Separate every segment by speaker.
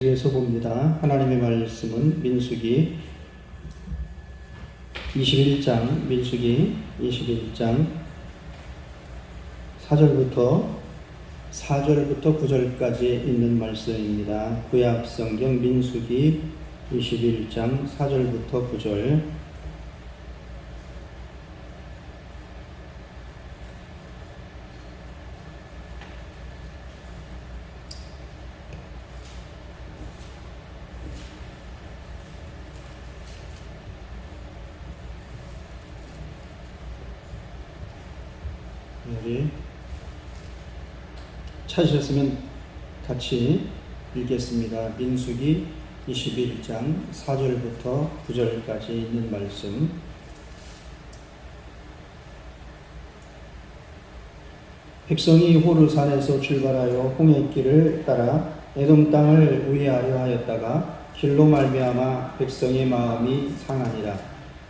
Speaker 1: 에서 봅니다. 하나님의 말씀은 민수기 21장 4절부터 9절까지 있는 말씀입니다. 구약 성경 민수기 21장 4절부터 9절. 우리 찾으셨으면 같이 읽겠습니다. 민수기 21장 4절부터 9절까지 있는 말씀. 백성이 호르산에서 출발하여 홍해길을 따라 에돔 땅을 우회하려 하였다가 길로 말미암아 백성의 마음이 상하니라.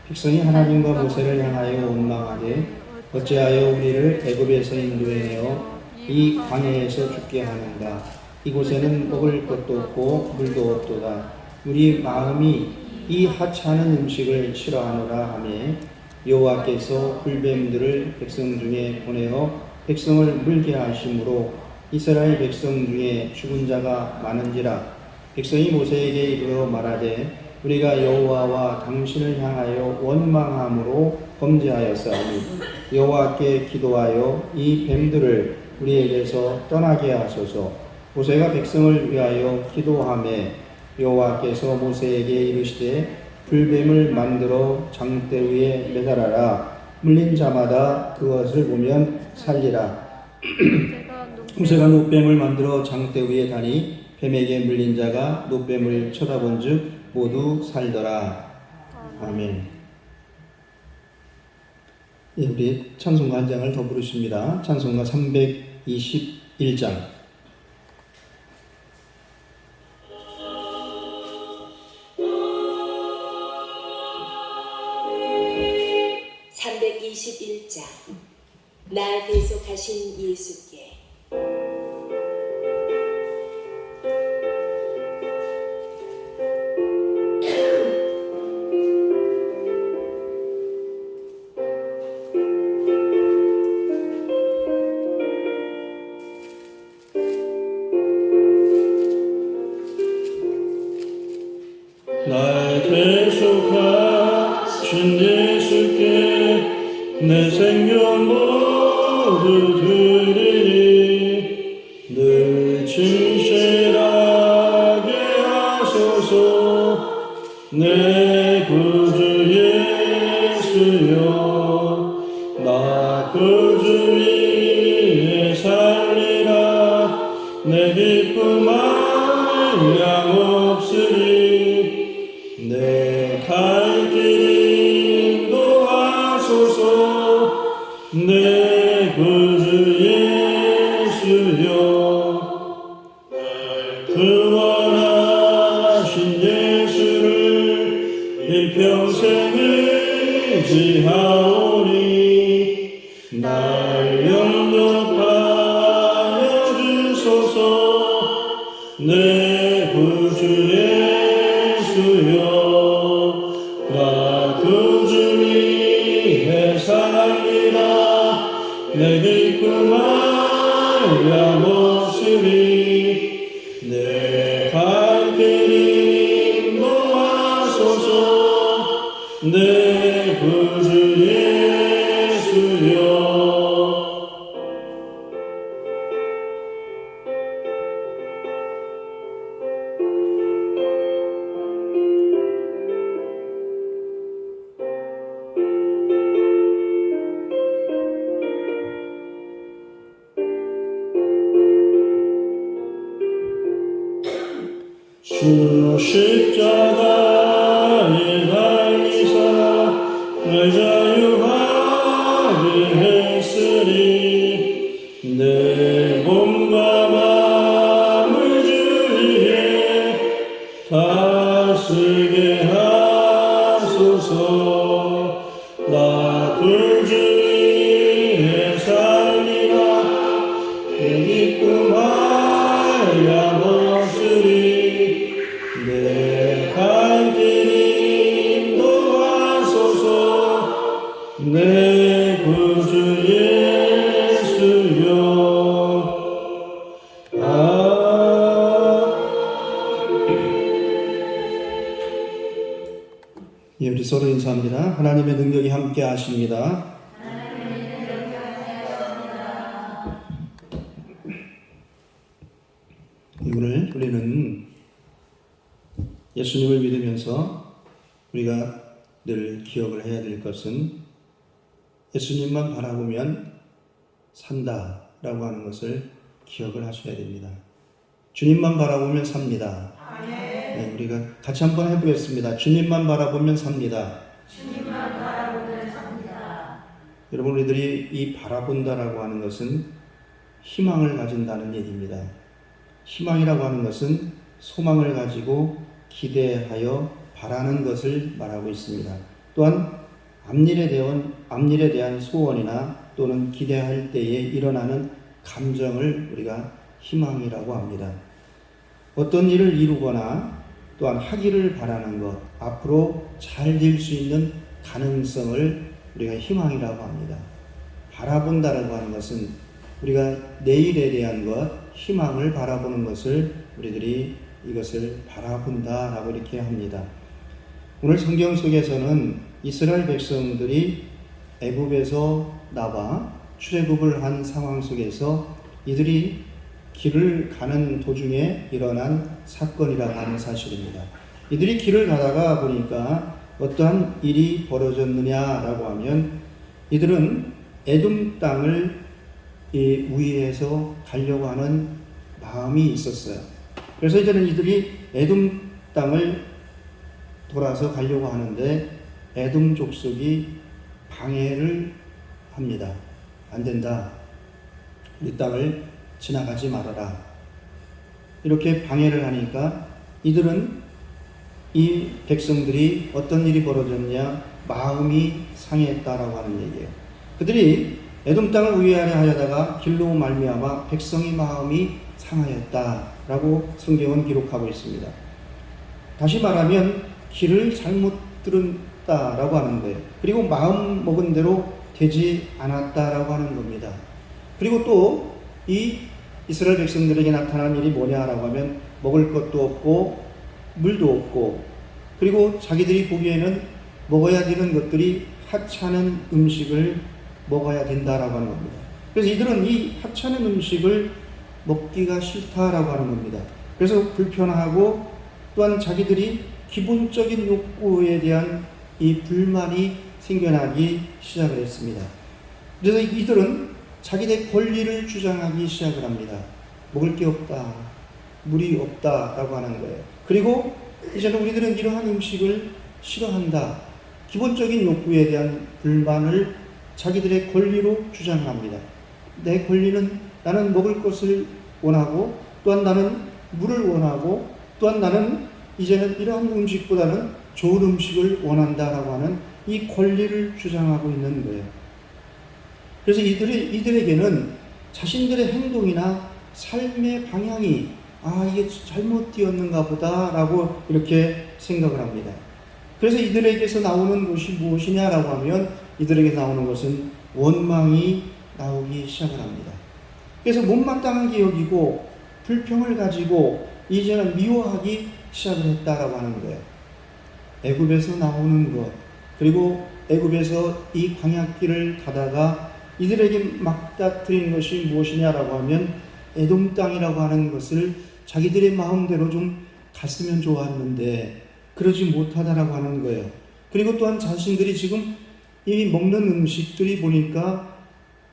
Speaker 1: 백성이 하나님과 모세를 향하여 원망하되 어찌하여 우리를 애굽에서 인도해내어 이 광야에서 죽게 하는가. 이곳에는 먹을 것도 없고 물도 없도다. 우리 마음이 이 하찮은 음식을 싫어하노라 하매 여호와께서 불뱀들을 백성 중에 보내어 백성을 물게 하심으로 이스라엘 백성 중에 죽은 자가 많은지라. 백성이 모세에게 이르러 말하되 우리가 여호와와 당신을 향하여 원망함으로 범죄하였사오니 여호와께 기도하여 이 뱀들을 우리에게서 떠나게 하소서. 모세가 백성을 위하여 기도하매 여호와께서 모세에게 이르시되 불뱀을 만들어 장대 위에 매달아라. 물린 자마다 그것을 보면 살리라. 모세가 놋뱀을 만들어 장대 위에 다니 뱀에게 물린 자가 놋뱀을 쳐다본즉 모두 살더라. 아멘. 예, 우리 찬송가 한 장을 더 부르십니다. 찬송가 321장.
Speaker 2: 날 대속하신 예수께.
Speaker 1: 날 대속하신 예수께 내 생명 모두 드리니 늘 진실하게 하소서. 내 구주 예수여 나 구주 위에 살리라. 내 기쁨 한량없으리. 내 갈 길 인도하소서. 내 구주 예수여 날 구원하신 예수를 일평생 의지하오니 날 영접하여 주소서. 내 구주 예수여 나 구주 위에 살리라. 내 기쁨 한량없으리. 내 갈 길 인도하소서. 내 구주 예수여. 주 십자가에 달리사 날 자유하게 했으니 내 몸과 마음을 주위에 다스게 하소서. 나 구주 위에 살리라. 내 기쁨 한량없으리. 예, 우리 서로 인사합니다. 하나님의 능력이 함께 하십니다. 오늘 우리는 예수님을 믿으면서 우리가 늘 기억을 해야 될 것은 예수님만 바라보면 산다라고 하는 것을 기억을 하셔야 됩니다. 주님만 바라보면 삽니다. 네, 우리가 같이 한번 해보겠습니다. 주님만 바라보면 삽니다.
Speaker 3: 주님만 바라보면 삽니다.
Speaker 1: 여러분, 우리들이 이 바라본다라고 하는 것은 희망을 가진다는 얘기입니다. 희망이라고 하는 것은 소망을 가지고 기대하여 바라는 것을 말하고 있습니다. 또한 앞일에 대한 소원이나 또는 기대할 때에 일어나는 감정을 우리가 희망이라고 합니다. 어떤 일을 이루거나 또한 하기를 바라는 것, 앞으로 잘 될 수 있는 가능성을 우리가 희망이라고 합니다. 바라본다라고 하는 것은 우리가 내일에 대한 것, 희망을 바라보는 것을 우리들이 이것을 바라본다라고 이렇게 합니다. 오늘 성경 속에서는 이스라엘 백성들이 애굽에서 나와 출애굽을 한 상황 속에서 이들이 길을 가는 도중에 일어난 사건이라고 하는 사실입니다. 이들이 길을 가다가 보니까 어떠한 일이 벌어졌느냐라고 하면 이들은 에돔 땅을 우회해서 가려고 하는 마음이 있었어요. 그래서 이제는 이들이 에돔 땅을 돌아서 가려고 하는데 에돔 족속이 방해를 합니다. 안 된다. 이 땅을 지나가지 말아라. 이렇게 방해를 하니까 이들은 이 백성들이 어떤 일이 벌어졌냐, 마음이 상했다라고 하는 얘기예요. 그들이 에돔 땅을 우회하려 하려다가 길로 말미암아 백성의 마음이 상하였다라고 성경은 기록하고 있습니다. 다시 말하면 길을 잘못 들었다라고 하는 거예요. 그리고 마음 먹은 대로 되지 않았다라고 하는 겁니다. 그리고 또 이 이스라엘 백성들에게 나타난 일이 뭐냐라고 하면 먹을 것도 없고 물도 없고, 그리고 자기들이 보기에는 먹어야 되는 것들이 하찮은 음식을 먹어야 된다라고 하는 겁니다. 그래서 이들은 이 하찮은 음식을 먹기가 싫다라고 하는 겁니다. 그래서 불편하고 또한 자기들이 기본적인 욕구에 대한 이 불만이 생겨나기 시작을 했습니다. 그래서 이들은 자기들의 권리를 주장하기 시작을 합니다. 먹을 게 없다, 물이 없다라고 하는 거예요. 그리고 이제는 우리들은 이러한 음식을 싫어한다. 기본적인 욕구에 대한 불만을 자기들의 권리로 주장합니다. 내 권리는 나는 먹을 것을 원하고, 또한 나는 물을 원하고, 또한 나는 이제는 이러한 음식보다는 좋은 음식을 원한다라고 하는 이 권리를 주장하고 있는 거예요. 그래서 이들에게는 자신들의 행동이나 삶의 방향이 이게 잘못 되었는가 보다라고 이렇게 생각을 합니다. 그래서 이들에게서 나오는 것이 무엇이냐라고 하면 이들에게 나오는 것은 원망이 나오기 시작을 합니다. 그래서 못마땅하게 여기고 불평을 가지고 이제는 미워하기 시작을 했다라고 하는 거예요. 애굽에서 나오는 것, 그리고 애굽에서 이 광야길을 가다가 이들에게 막다트린 것이 무엇이냐라고 하면 에돔 땅이라고 하는 것을 자기들의 마음대로 좀 갔으면 좋았는데 그러지 못하다라고 하는 거예요. 그리고 또한 자신들이 지금 이 먹는 음식들이 보니까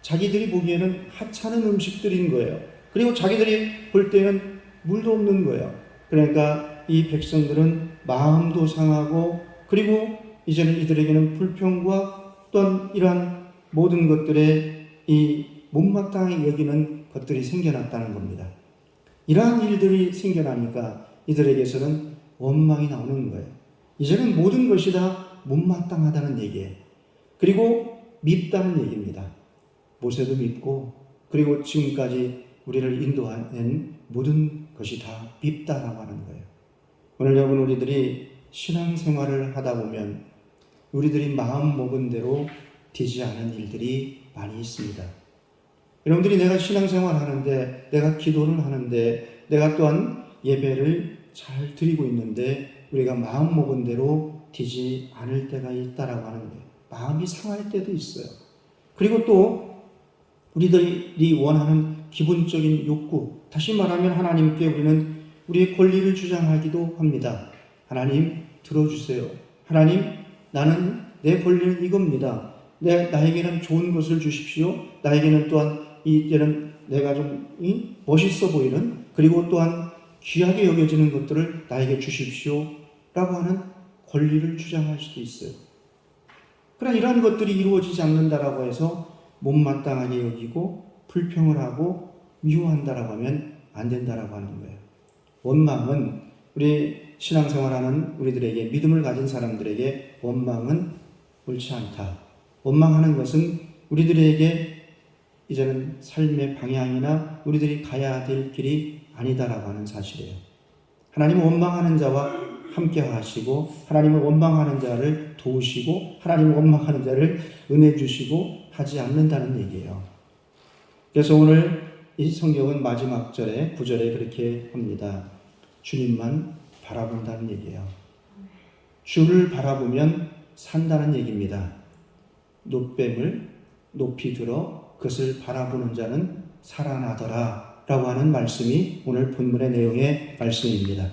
Speaker 1: 자기들이 보기에는 하찮은 음식들인 거예요. 그리고 자기들이 볼 때는 물도 없는 거예요. 그러니까 이 백성들은 마음도 상하고, 그리고 이제는 이들에게는 불평과 또한 이러한 모든 것들에 이 못마땅히 여기는 것들이 생겨났다는 겁니다. 이러한 일들이 생겨나니까 이들에게서는 원망이 나오는 거예요. 이제는 모든 것이 다 못마땅하다는 얘기예요. 그리고 밉다는 얘기입니다. 모세도 밉고, 그리고 지금까지 우리를 인도한 모든 것이 다 밉다라고 하는 거예요. 오늘 여러분, 우리들이 신앙생활을 하다 보면 우리들이 마음 먹은 대로 되지 않은 일들이 많이 있습니다. 여러분들이 내가 신앙생활 하는데, 내가 기도를 하는데, 내가 또한 예배를 잘 드리고 있는데 우리가 마음 먹은 대로 되지 않을 때가 있다라고 하는 거예요. 마음이 상할 때도 있어요. 그리고 또 우리들이 원하는 기본적인 욕구, 다시 말하면 하나님께 우리는 우리의 권리를 주장하기도 합니다. 하나님 들어주세요. 하나님, 나는 내 권리는 이겁니다. 나에게는 좋은 것을 주십시오. 나에게는 또한 이제는 내가 좀 멋있어 보이는, 그리고 또한 귀하게 여겨지는 것들을 나에게 주십시오 라고 하는 권리를 주장할 수도 있어요. 그러나 이러한 것들이 이루어지지 않는다라고 해서 못마땅하게 여기고 불평을 하고 미워한다라고 하면 안 된다라고 하는 거예요. 원망은 우리 신앙생활하는 우리들에게, 믿음을 가진 사람들에게 원망은 옳지 않다. 원망하는 것은 우리들에게 이제는 삶의 방향이나 우리들이 가야 될 길이 아니다라고 하는 사실이에요. 하나님은 원망하는 자와 함께 하시고, 하나님은 원망하는 자를 도우시고, 하나님은 원망하는 자를 은혜 주시고 하지 않는다는 얘기예요. 그래서 오늘 이 성경은 마지막 절에 9절에 그렇게 합니다. 주님만 바라본다는 얘기예요. 주를 바라보면 산다는 얘기입니다. 놋뱀을 높이 들어 그것을 바라보는 자는 살아나더라 라고 하는 말씀이 오늘 본문의 내용의 말씀입니다.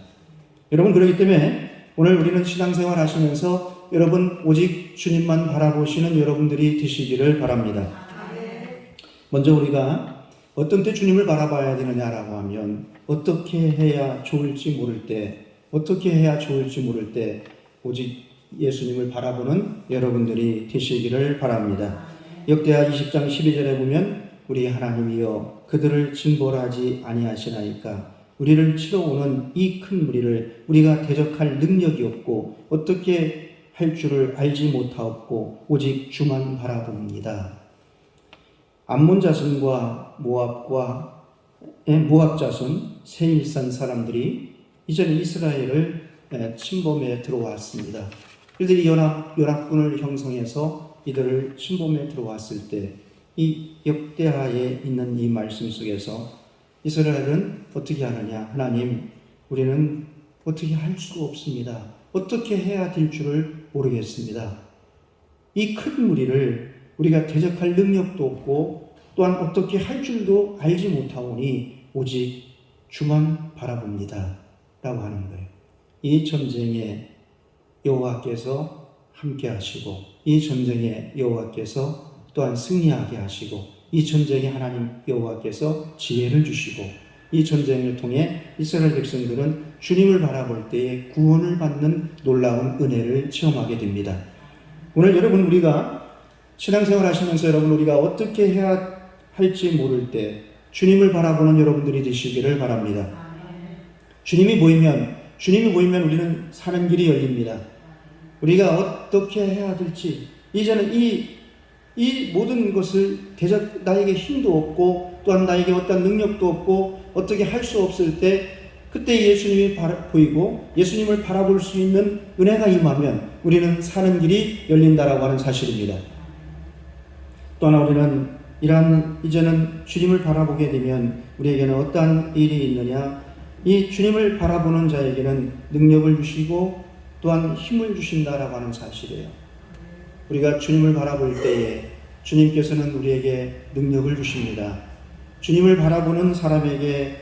Speaker 1: 여러분, 그렇기 때문에 오늘 우리는 신앙생활 하시면서 여러분 오직 주님만 바라보시는 여러분들이 되시기를 바랍니다. 먼저 우리가 어떤 때 주님을 바라봐야 되느냐라고 하면, 어떻게 해야 좋을지 모를 때, 오직 예수님을 바라보는 여러분들이 되시기를 바랍니다. 역대하 20장 12절에 보면 우리 하나님이여 그들을 징벌하지 아니하시나이까 우리를 치러 오는 이 큰 무리를 우리가 대적할 능력이 없고 어떻게 할 줄을 알지 못하옵고 오직 주만 바라봅니다. 암몬 자손과 모압 자손 세일산 사람들이 이제는 이스라엘을 침범에 들어왔습니다. 이들이 연합군을 형성해서 이들을 침범에 들어왔을 때 이 역대하에 있는 이 말씀 속에서 이스라엘은 어떻게 하느냐? 하나님, 우리는 어떻게 할 수가 없습니다. 어떻게 해야 될 줄을 모르겠습니다. 이 큰 무리를 우리가 대적할 능력도 없고 또한 어떻게 할 줄도 알지 못하오니 오직 주만 바라봅니다 라고 하는 거예요. 이 전쟁에 여호와께서 함께 하시고, 이 전쟁에 여호와께서 또한 승리하게 하시고, 이 전쟁에 하나님 여호와께서 지혜를 주시고, 이 전쟁을 통해 이스라엘 백성들은 주님을 바라볼 때에 구원을 받는 놀라운 은혜를 체험하게 됩니다. 오늘 여러분, 우리가 신앙생활 하시면서 여러분 우리가 어떻게 해야 할지 모를 때 주님을 바라보는 여러분들이 되시기를 바랍니다. 주님이 보이면 우리는 사는 길이 열립니다. 우리가 어떻게 해야 될지, 이제는 이 모든 것을 나에게 힘도 없고 또한 나에게 어떤 능력도 없고 어떻게 할 수 없을 때, 그때 예수님이 보이고 예수님을 바라볼 수 있는 은혜가 임하면 우리는 사는 길이 열린다라고 하는 사실입니다. 또 하나, 우리는 이제는 주님을 바라보게 되면 우리에게는 어떠한 일이 있느냐? 이 주님을 바라보는 자에게는 능력을 주시고 또한 힘을 주신다라고 하는 사실이에요. 우리가 주님을 바라볼 때에 주님께서는 우리에게 능력을 주십니다. 주님을 바라보는 사람에게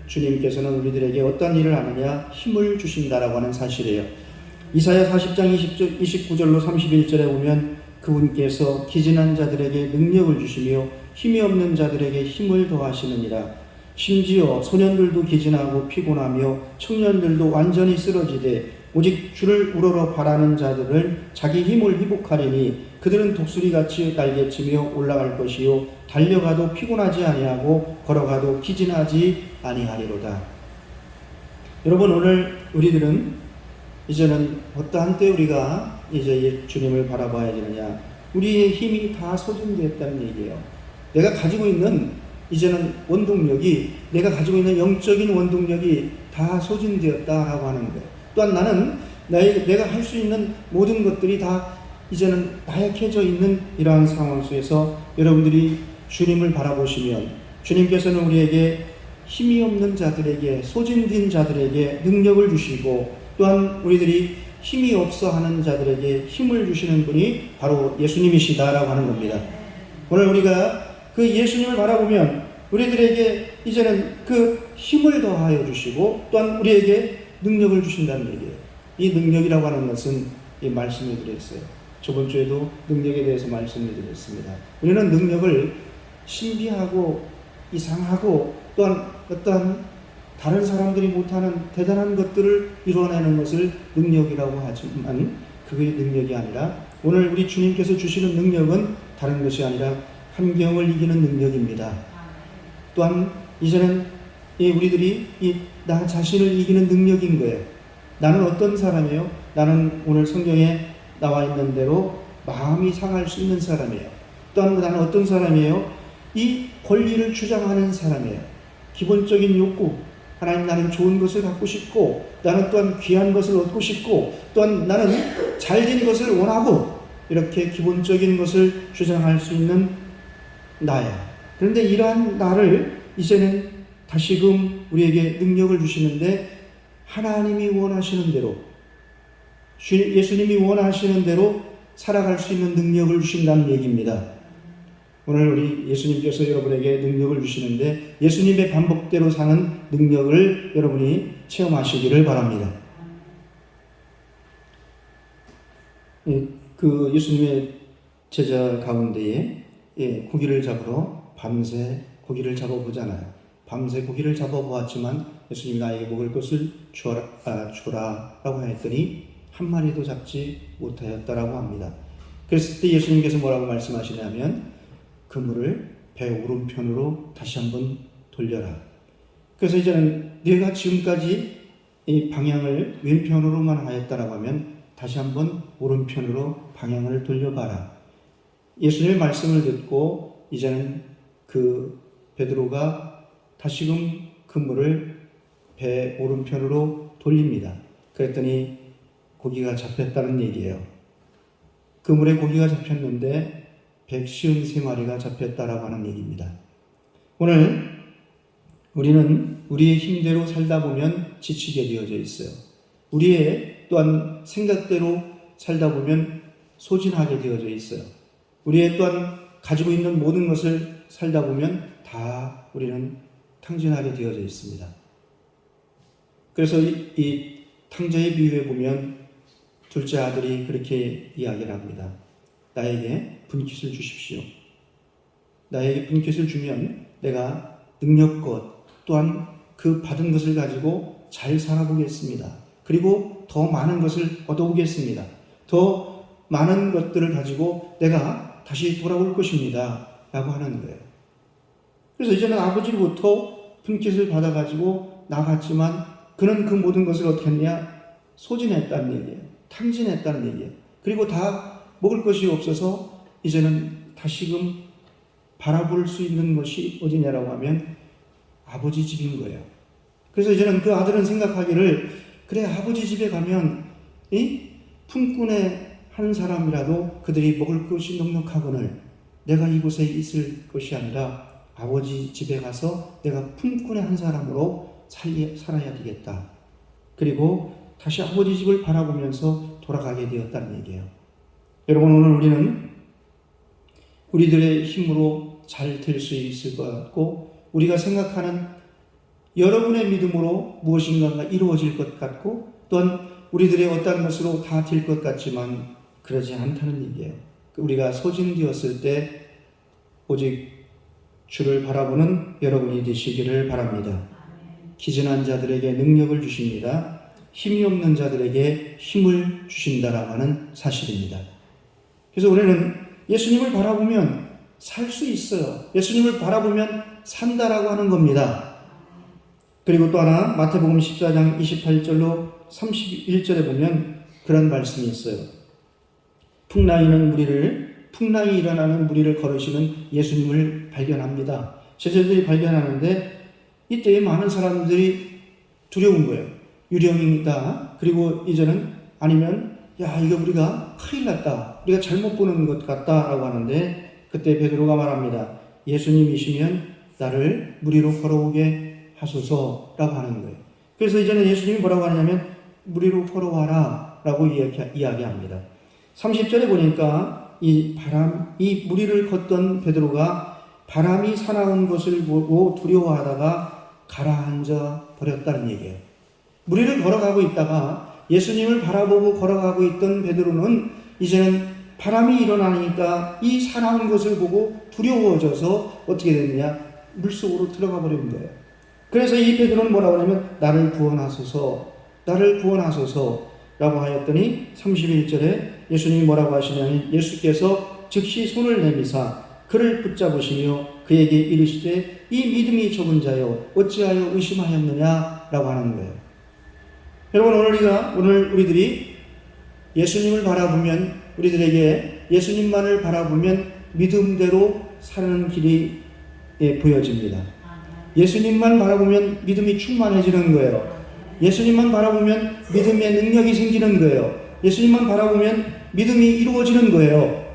Speaker 1: 주님께서는 우리들에게 어떤 일을 하느냐? 힘을 주신다라고 하는 사실이에요. 이사야 40장 29절로 31절에 보면 그분께서 기진한 자들에게 능력을 주시며 힘이 없는 자들에게 힘을 더하시느니라. 심지어 소년들도 기진하고 피곤하며 청년들도 완전히 쓰러지되 오직 주를 우러러 바라는 자들을 자기 힘을 회복하리니 그들은 독수리같이 날개치며 올라갈 것이요 달려가도 피곤하지 아니하고 걸어가도 기진하지 아니하리로다. 여러분, 오늘 우리들은 이제는 어떠한 때 우리가 이제 주님을 바라봐야 되느냐? 우리의 힘이 다 소진되었다는 얘기예요. 내가 가지고 있는 이제는 원동력이, 내가 가지고 있는 영적인 원동력이 다 소진되었다라고 하는 거예요. 또한 나는 내가 할 수 있는 모든 것들이 다 이제는 나약해져 있는 이러한 상황 속에서 여러분들이 주님을 바라보시면 주님께서는 우리에게 힘이 없는 자들에게, 소진된 자들에게 능력을 주시고, 또한 우리들이 힘이 없어 하는 자들에게 힘을 주시는 분이 바로 예수님이시다라고 하는 겁니다. 오늘 우리가 그 예수님을 바라보면 우리들에게 이제는 그 힘을 더하여 주시고, 또한 우리에게 능력을 주신다는 얘기예요. 이 능력이라고 하는 것은 이 말씀을 드렸어요. 저번 주에도 능력에 대해서 말씀을 드렸습니다. 우리는 능력을 신비하고 이상하고 또한 어떤 다른 사람들이 못하는 대단한 것들을 이루어내는 것을 능력이라고 하지만, 그게 능력이 아니라 오늘 우리 주님께서 주시는 능력은 다른 것이 아니라 환경을 이기는 능력입니다. 또한 이제는 우리들이 나 자신을 이기는 능력인 거예요. 나는 어떤 사람이에요? 나는 오늘 성경에 나와 있는 대로 마음이 상할 수 있는 사람이에요. 또한 나는 어떤 사람이에요? 이 권리를 주장하는 사람이에요. 기본적인 욕구, 하나님 나는 좋은 것을 갖고 싶고, 나는 또한 귀한 것을 얻고 싶고, 또한 나는 잘된 것을 원하고, 이렇게 기본적인 것을 주장할 수 있는 나야. 그런데 이러한 나를 이제는 다시금 우리에게 능력을 주시는데, 하나님이 원하시는 대로, 예수님이 원하시는 대로 살아갈 수 있는 능력을 주신다는 얘기입니다. 오늘 우리 예수님께서 여러분에게 능력을 주시는데, 예수님의 반복대로 사는 능력을 여러분이 체험하시기를 바랍니다. 그 예수님의 제자 가운데에 고기를 잡으러 밤새 고기를 잡아보잖아요. 밤새 고기를 잡아보았지만 예수님이 나에게 먹을 것을 주라라고 했더니 한 마리도 잡지 못하였다라고 합니다. 그랬을 때 예수님께서 뭐라고 말씀하시냐면, 그물을 배 오른편으로 다시 한번 돌려라. 그래서 이제는 내가 지금까지 이 방향을 왼편으로만 하였다라고 하면 다시 한번 오른편으로 방향을 돌려봐라. 예수님의 말씀을 듣고 이제는 그 베드로가 다시금 그물을 배 오른편으로 돌립니다. 그랬더니 고기가 잡혔다는 얘기예요. 그물에 고기가 잡혔는데 153마리가 잡혔다라고 하는 얘기입니다. 오늘 우리는 우리의 힘대로 살다 보면 지치게 되어져 있어요. 우리의 또한 생각대로 살다 보면 소진하게 되어져 있어요. 우리의 또한 가지고 있는 모든 것을 살다 보면 다 우리는 탕진하게 되어져 있습니다. 그래서 이 탕자의 비유에 보면 둘째 아들이 그렇게 이야기를 합니다. 나에게 분깃을 주십시오. 나에게 분깃을 주면 내가 능력껏 또한 그 받은 것을 가지고 잘 살아보겠습니다. 그리고 더 많은 것을 얻어오겠습니다. 더 많은 것들을 가지고 내가 다시 돌아올 것입니다. 라고 하는 거예요. 그래서 이제는 아버지로부터 분깃을 받아가지고 나갔지만 그는 그 모든 것을 어떻게 했냐? 소진했다는 얘기예요. 탕진했다는 얘기예요. 그리고 다 먹을 것이 없어서 이제는 다시금 바라볼 수 있는 것이 어디냐라고 하면 아버지 집인 거예요. 그래서 이제는 그 아들은 생각하기를, 그래 아버지 집에 가면 이 품꾼의 한 사람이라도 그들이 먹을 것이 넉넉하거늘 내가 이곳에 있을 것이 아니라 아버지 집에 가서 내가 품꾼의 한 사람으로 살아야 되겠다. 그리고 다시 아버지 집을 바라보면서 돌아가게 되었다는 얘기예요. 여러분, 오늘 우리는 우리들의 힘으로 잘 될 수 있을 것 같고, 우리가 생각하는 여러분의 믿음으로 무엇인가가 이루어질 것 같고, 또한 우리들의 어떤 것으로 다 될 것 같지만 그러지 않다는 얘기예요. 우리가 소진되었을 때 오직 주를 바라보는 여러분이 되시기를 바랍니다. 기진한 자들에게 능력을 주십니다. 힘이 없는 자들에게 힘을 주신다라고 하는 사실입니다. 그래서 우리는 예수님을 바라보면 살 수 있어요. 예수님을 바라보면 산다라고 하는 겁니다. 그리고 또 하나 마태복음 14장 28절로 31절에 보면 그런 말씀이 있어요. 풍랑이 일어나는 무리를 걸으시는 예수님을 발견합니다. 제자들이 발견하는데 이때에 많은 사람들이 두려운 거예요. 유령입니다. 그리고 이제는 아니면 이거 우리가 큰일 났다. 우리가 잘못 보는 것 같다라고 하는데 그때 베드로가 말합니다. 예수님이시면 나를 무리로 걸어오게 하소서라고 하는 거예요. 그래서 이제는 예수님이 뭐라고 하냐면 무리로 걸어와라 라고 이야기합니다. 30절에 보니까 이 무리를 걷던 베드로가 바람이 사나운 것을 보고 두려워하다가 가라앉아 버렸다는 얘기예요. 무리를 걸어가고 있다가 예수님을 바라보고 걸어가고 있던 베드로는 이제는 바람이 일어나니까 이 사나운 것을 보고 두려워져서 어떻게 됐느냐? 물속으로 들어가 버린 거예요. 그래서 이 베드로는 뭐라고 하냐면 나를 구원하소서, 나를 구원하소서 라고 하였더니 31절에 예수님이 뭐라고 하시냐면 예수께서 즉시 손을 내미사 그를 붙잡으시며 그에게 이르시되 이 믿음이 적은 자여 어찌하여 의심하였느냐 라고 하는 거예요. 여러분, 오늘 우리들이 예수님을 바라보면, 우리들에게 예수님만을 바라보면 믿음대로 사는 길이 보여집니다. 예수님만 바라보면 믿음이 충만해지는 거예요. 예수님만 바라보면 믿음의 능력이 생기는 거예요. 예수님만 바라보면 믿음이 이루어지는 거예요.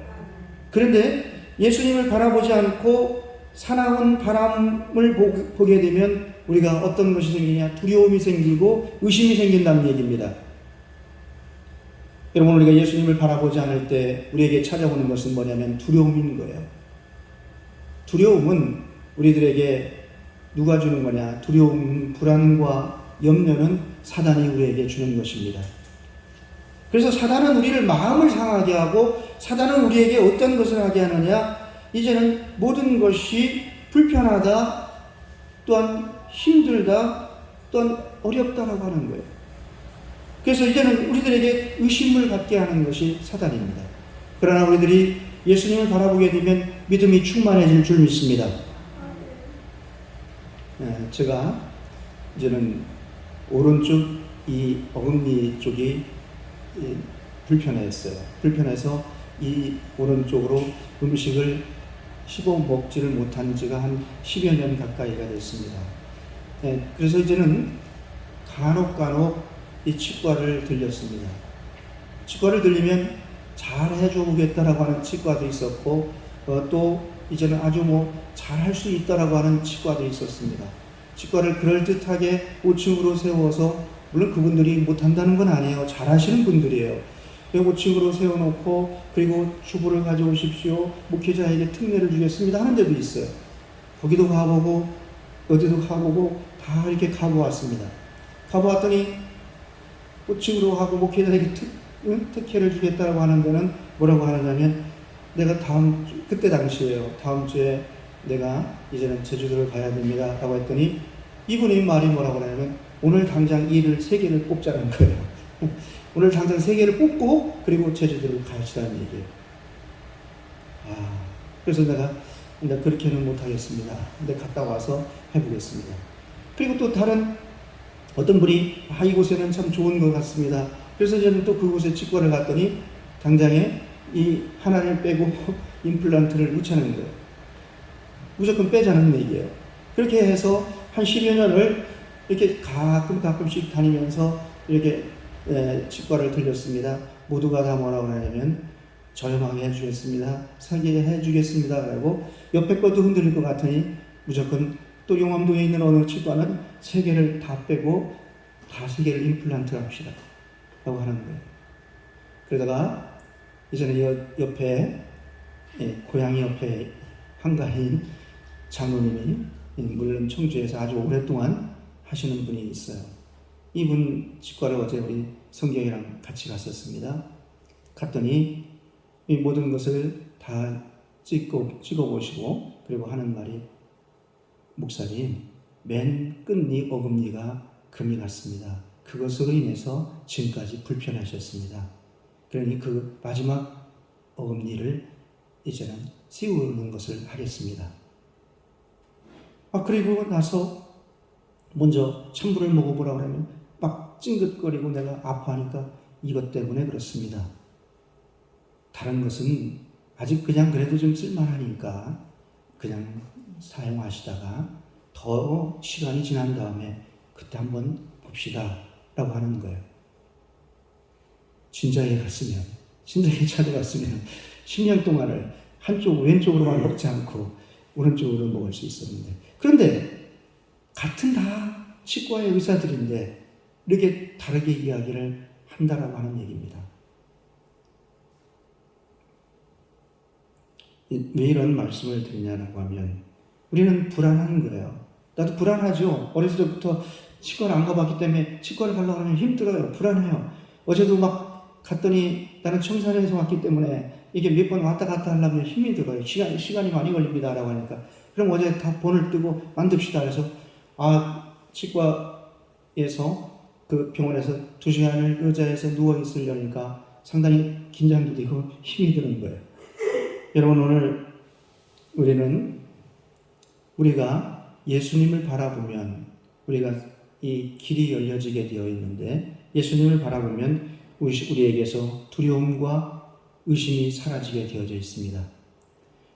Speaker 1: 그런데 예수님을 바라보지 않고 사나운 바람을 보게 되면 우리가 어떤 것이 생기냐? 두려움이 생기고 의심이 생긴다는 얘기입니다. 여러분, 우리가 예수님을 바라보지 않을 때 우리에게 찾아오는 것은 뭐냐면 두려움인 거예요. 두려움은 우리들에게 누가 주는 거냐? 두려움, 불안과 염려는 사단이 우리에게 주는 것입니다. 그래서 사단은 우리를 마음을 상하게 하고 사단은 우리에게 어떤 것을 하게 하느냐? 이제는 모든 것이 불편하다, 또한 힘들다, 또한 어렵다라고 하는 거예요. 그래서 이제는 우리들에게 의심을 갖게 하는 것이 사단입니다. 그러나 우리들이 예수님을 바라보게 되면 믿음이 충만해질 줄 믿습니다. 제가 이제는 오른쪽 이 어금니 쪽이 불편했어요. 불편해서 이 오른쪽으로 음식을 씹어 먹지를 못한 지가 한 10여 년 가까이가 됐습니다. 그래서 이제는 간혹 이 치과를 들렸습니다. 치과를 들리면 잘 해줘 보겠다라고 하는 치과도 있었고, 또 이제는 아주 잘할 수 있다라고 하는 치과도 있었습니다. 치과를 그럴듯하게 5층으로 세워서, 물론 그분들이 못한다는 건 아니에요. 잘하시는 분들이에요. 5층으로 세워놓고, 그리고 주부를 가져오십시오, 목회자에게 특례를 주겠습니다 하는 데도 있어요. 거기도 가보고 어디도 가보고 다 이렇게 가보았습니다. 가보았더니 5층으로 하고 목회자에게 특혜를 주겠다고 하는 데는 뭐라고 하느냐면, 내가 그때 당시에요. 다음 주에 내가 이제는 제주도를 가야 됩니다 라고 했더니 이분이 말이 뭐라고 하냐면 오늘 당장 일을 3개를 뽑자는 거예요. 오늘 당장 3개를 뽑고 그리고 제주도를 가시라는 얘기예요. 그래서 내가 그렇게는 못하겠습니다. 근데 갔다 와서 해보겠습니다. 그리고 또 다른 어떤 분이 이곳에는 참 좋은 것 같습니다. 그래서 저는 또 그곳에 치과를 갔더니 당장에 이 하나를 빼고 임플란트를 묻히는 거예요. 무조건 빼자는 얘기예요. 그렇게 해서 한 10여 년을 이렇게 가끔씩 다니면서 이렇게 치과를 들렸습니다. 모두가 다 뭐라고 하냐면 저렴하게 해주겠습니다, 사게 해주겠습니다 라고 옆에 것도 흔들릴 것 같으니 무조건 또 용암동에 있는 어느 치과는 3개를 다 빼고 다 3개를 임플란트 합시다 라고 하는 거예요. 그러다가 이제는 옆에 고양이 옆에 한가인 장로님이 물론 청주에서 아주 오랫동안 하시는 분이 있어요. 이분 치과를 어제 우리 성경이랑 같이 갔었습니다. 갔더니 이 모든 것을 다 찍어보시고 그리고 하는 말이, 목사님, 맨 끝니 어금니가 금이 갔습니다. 그것으로 인해서 지금까지 불편하셨습니다. 그러니 그 마지막 어금니를 이제는 씌우는 것을 하겠습니다. 그리고 나서 먼저 찬물을 먹어보라고 하면 막 찡긋거리고 내가 아파하니까 이것 때문에 그렇습니다. 다른 것은 아직 그냥 그래도 좀 쓸만하니까 그냥 사용하시다가 더 시간이 지난 다음에 그때 한번 봅시다 라고 하는 거예요. 진작에 갔으면, 진작에 찾아갔으면 10년 동안을 왼쪽으로만 먹지 않고 오른쪽으로 먹을 수 있었는데, 그런데 같은 다 치과의 의사들인데 이렇게 다르게 이야기를 한다라고 하는 얘기입니다. 왜 이런 말씀을 드리냐라고 하면 우리는 불안한 거예요. 나도 불안하죠. 어렸을 때부터 치과를 안 가봤기 때문에 치과를 가려고 하면 힘들어요. 불안해요. 어제도 막 갔더니 나는 청산에서 왔기 때문에 이게 몇 번 왔다 갔다 하려면 힘이 들어요. 시간이 많이 걸립니다. 라고 하니까. 그럼 어제 다 본을 뜨고 만듭시다. 그래서 치과에서 그 병원에서 2시간을 의자에서 누워 있으려니까 상당히 긴장도 되고 힘이 드는 거예요. 여러분, 오늘 우리가 예수님을 바라보면 우리가 이 길이 열려지게 되어 있는데 예수님을 바라보면 우리에게서 두려움과 의심이 사라지게 되어져 있습니다.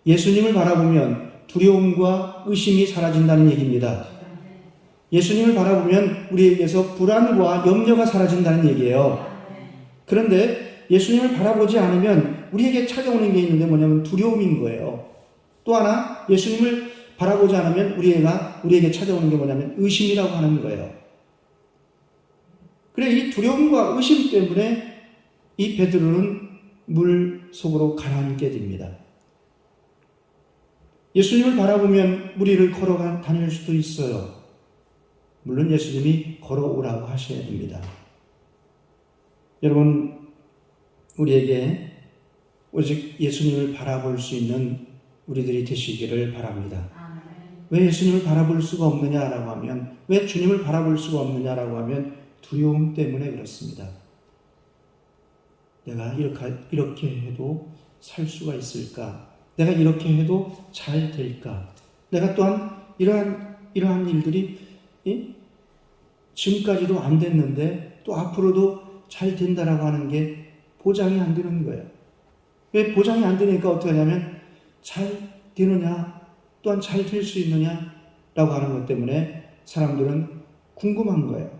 Speaker 1: 예수님을 바라보면 두려움과 의심이 사라진다는 얘기입니다. 예수님을 바라보면 우리에게서 불안과 염려가 사라진다는 얘기예요. 그런데 예수님을 바라보지 않으면 우리에게 찾아오는 게 있는데 뭐냐면 두려움인 거예요. 또 하나 예수님을 바라보지 않으면 우리에게 찾아오는 게 뭐냐면 의심이라고 하는 거예요. 그래, 이 두려움과 의심 때문에 이 베드로는 물 속으로 가라앉게 됩니다. 예수님을 바라보면 무리를 걸어 다닐 수도 있어요. 물론 예수님이 걸어오라고 하셔야 됩니다. 여러분, 우리에게 오직 예수님을 바라볼 수 있는 우리들이 되시기를 바랍니다. 왜 예수님을 바라볼 수가 없느냐라고 하면, 왜 주님을 바라볼 수가 없느냐라고 하면 두려움 때문에 그렇습니다. 내가 이렇게 해도 살 수가 있을까? 내가 이렇게 해도 잘 될까? 내가 또한 이러한 일들이 지금까지도 안 됐는데 또 앞으로도 잘 된다라고 하는 게 보장이 안 되는 거예요. 왜 보장이 안 되니까 어떻게 하냐면 잘 되느냐, 또한 잘 될 수 있느냐라고 하는 것 때문에 사람들은 궁금한 거예요.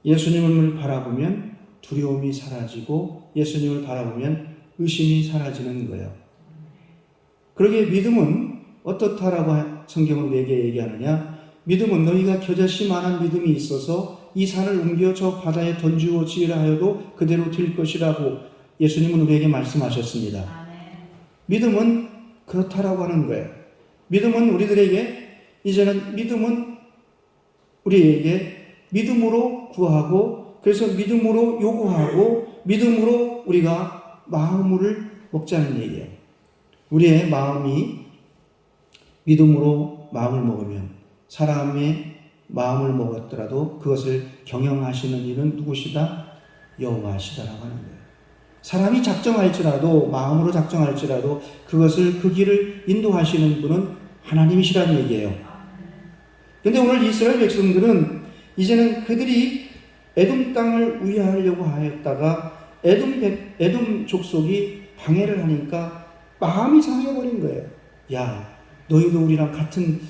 Speaker 1: 예수님을 바라보면 두려움이 사라지고 예수님을 바라보면 의심이 사라지는 거예요. 그러기에 믿음은 어떻다라고 성경은 우리에게 얘기하느냐? 믿음은 너희가 겨자씨만한 믿음이 있어서 이 산을 옮겨 저 바다에 던지고 지으라 하여도 그대로 될 것이라고 예수님은 우리에게 말씀하셨습니다. 믿음은 그렇다라고 하는 거예요. 믿음은 우리에게 믿음으로 구하고, 그래서 믿음으로 요구하고, 믿음으로 우리가 마음을 먹자는 얘기예요. 우리의 마음이 믿음으로 마음을 먹으면, 사람의 마음을 먹었더라도 그것을 경영하시는 이는 누구시다? 여호와시다라고 하는 거예요. 사람이 작정할지라도, 마음으로 작정할지라도 그것을 그 길을 인도하시는 분은 하나님이시라는 얘기예요. 그런데 오늘 이스라엘 백성들은 이제는 그들이 에돔 땅을 우회하려고 하였다가 에돔 족속이 방해를 하니까 마음이 상해버린 거예요. 야, 너희도 우리랑 같은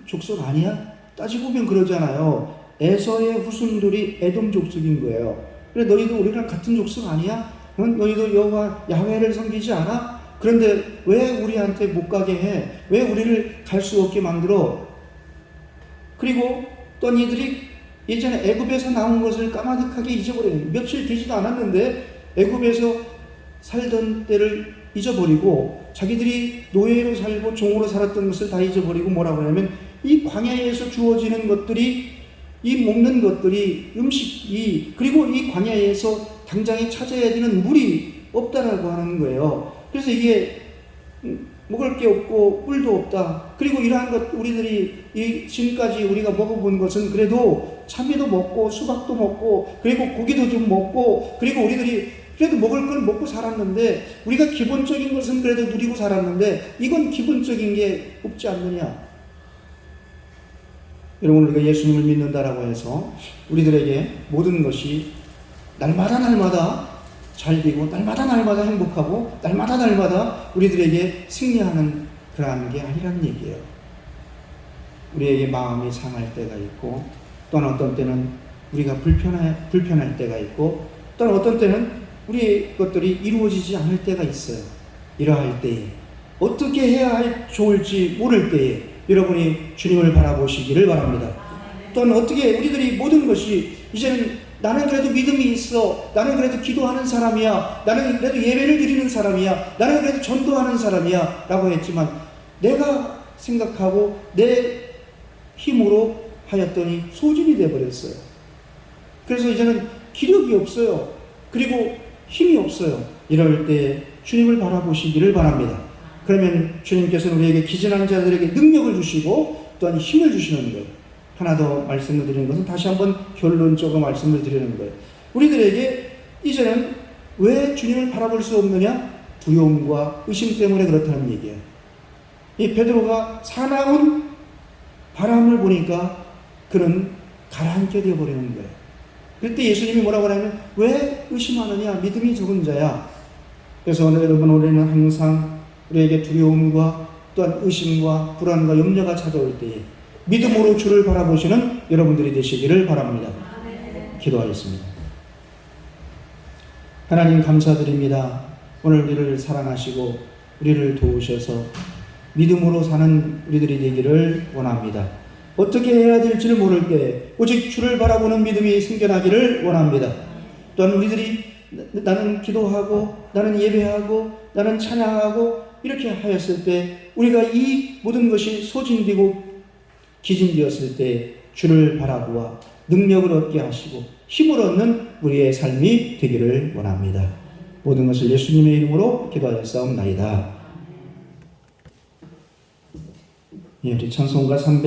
Speaker 1: 족속 아니야? 따지고 보면 그러잖아요. 에서의 후손들이 에돔 족속인 거예요. 그래, 너희도 우리랑 같은 족속 아니야? 너희도 여호와 야훼를 섬기지 않아? 그런데 왜 우리한테 못 가게 해? 왜 우리를 갈 수 없게 만들어? 그리고 또 이들이 예전에 애굽에서 나온 것을 까마득하게 잊어버려요. 며칠 되지도 않았는데 애굽에서 살던 때를 잊어버리고 자기들이 노예로 살고 종으로 살았던 것을 다 잊어버리고 뭐라고 하냐면 이 광야에서 주어지는 것들이, 이 먹는 것들이, 음식이, 그리고 이 광야에서 당장에 찾아야 되는 물이 없다라고 하는 거예요. 그래서 이게 먹을 게 없고 꿀도 없다. 그리고 이러한 것, 우리들이 지금까지 우리가 먹어본 것은 그래도 참외도 먹고 수박도 먹고 그리고 고기도 좀 먹고, 그리고 우리들이 그래도 먹을 걸 먹고 살았는데, 우리가 기본적인 것은 그래도 누리고 살았는데 이건 기본적인 게 없지 않느냐. 여러분, 우리가 예수님을 믿는다라고 해서 우리들에게 모든 것이 날마다 잘 되고 날마다 행복하고 날마다 우리들에게 승리하는 그러한 게 아니라는 얘기예요. 우리에게 마음이 상할 때가 있고, 또는 어떤 때는 우리가 불편할 때가 있고, 또는 어떤 때는 우리의 것들이 이루어지지 않을 때가 있어요. 이러할 때에 어떻게 해야 좋을지 모를 때에 여러분이 주님을 바라보시기를 바랍니다. 또한 어떻게 우리들이 모든 것이 이제는 나는 그래도 믿음이 있어, 나는 그래도 기도하는 사람이야, 나는 그래도 예배를 드리는 사람이야, 나는 그래도 전도하는 사람이야 라고 했지만 내가 생각하고 내 힘으로 하였더니 소진이 되어버렸어요. 그래서 이제는 기력이 없어요. 그리고 힘이 없어요. 이럴 때 주님을 바라보시기를 바랍니다. 그러면 주님께서는 우리에게 기진한 자들에게 능력을 주시고 또한 힘을 주시는 거예요. 하나 더 말씀을 드리는 것은 다시 한번 결론적으로 말씀을 드리는 거예요. 우리들에게 이제는 왜 주님을 바라볼 수 없느냐? 두려움과 의심 때문에 그렇다는 얘기예요. 이 베드로가 사나운 바람을 보니까 그는 가라앉게 되어버리는 거예요. 그때 예수님이 뭐라고 하냐면 왜 의심하느냐? 믿음이 적은 자야. 그래서 여러분, 우리는 항상 우리에게 두려움과 또한 의심과 불안과 염려가 찾아올 때에 믿음으로 주를 바라보시는 여러분들이 되시기를 바랍니다. 기도하겠습니다. 하나님 감사드립니다. 오늘 우리를 사랑하시고 우리를 도우셔서 믿음으로 사는 우리들이 되기를 원합니다. 어떻게 해야 될지를 모를 때 오직 주를 바라보는 믿음이 생겨나기를 원합니다. 또한 우리들이 나는 기도하고 나는 예배하고 나는 찬양하고 이렇게 하였을 때 우리가 이 모든 것이 소진되고 기진되었을 때 주를 바라보아 능력을 얻게 하시고 힘을 얻는 우리의 삶이 되기를 원합니다. 모든 것을 예수님의 이름으로 기도하였사옵나이다. 우리 찬송가 300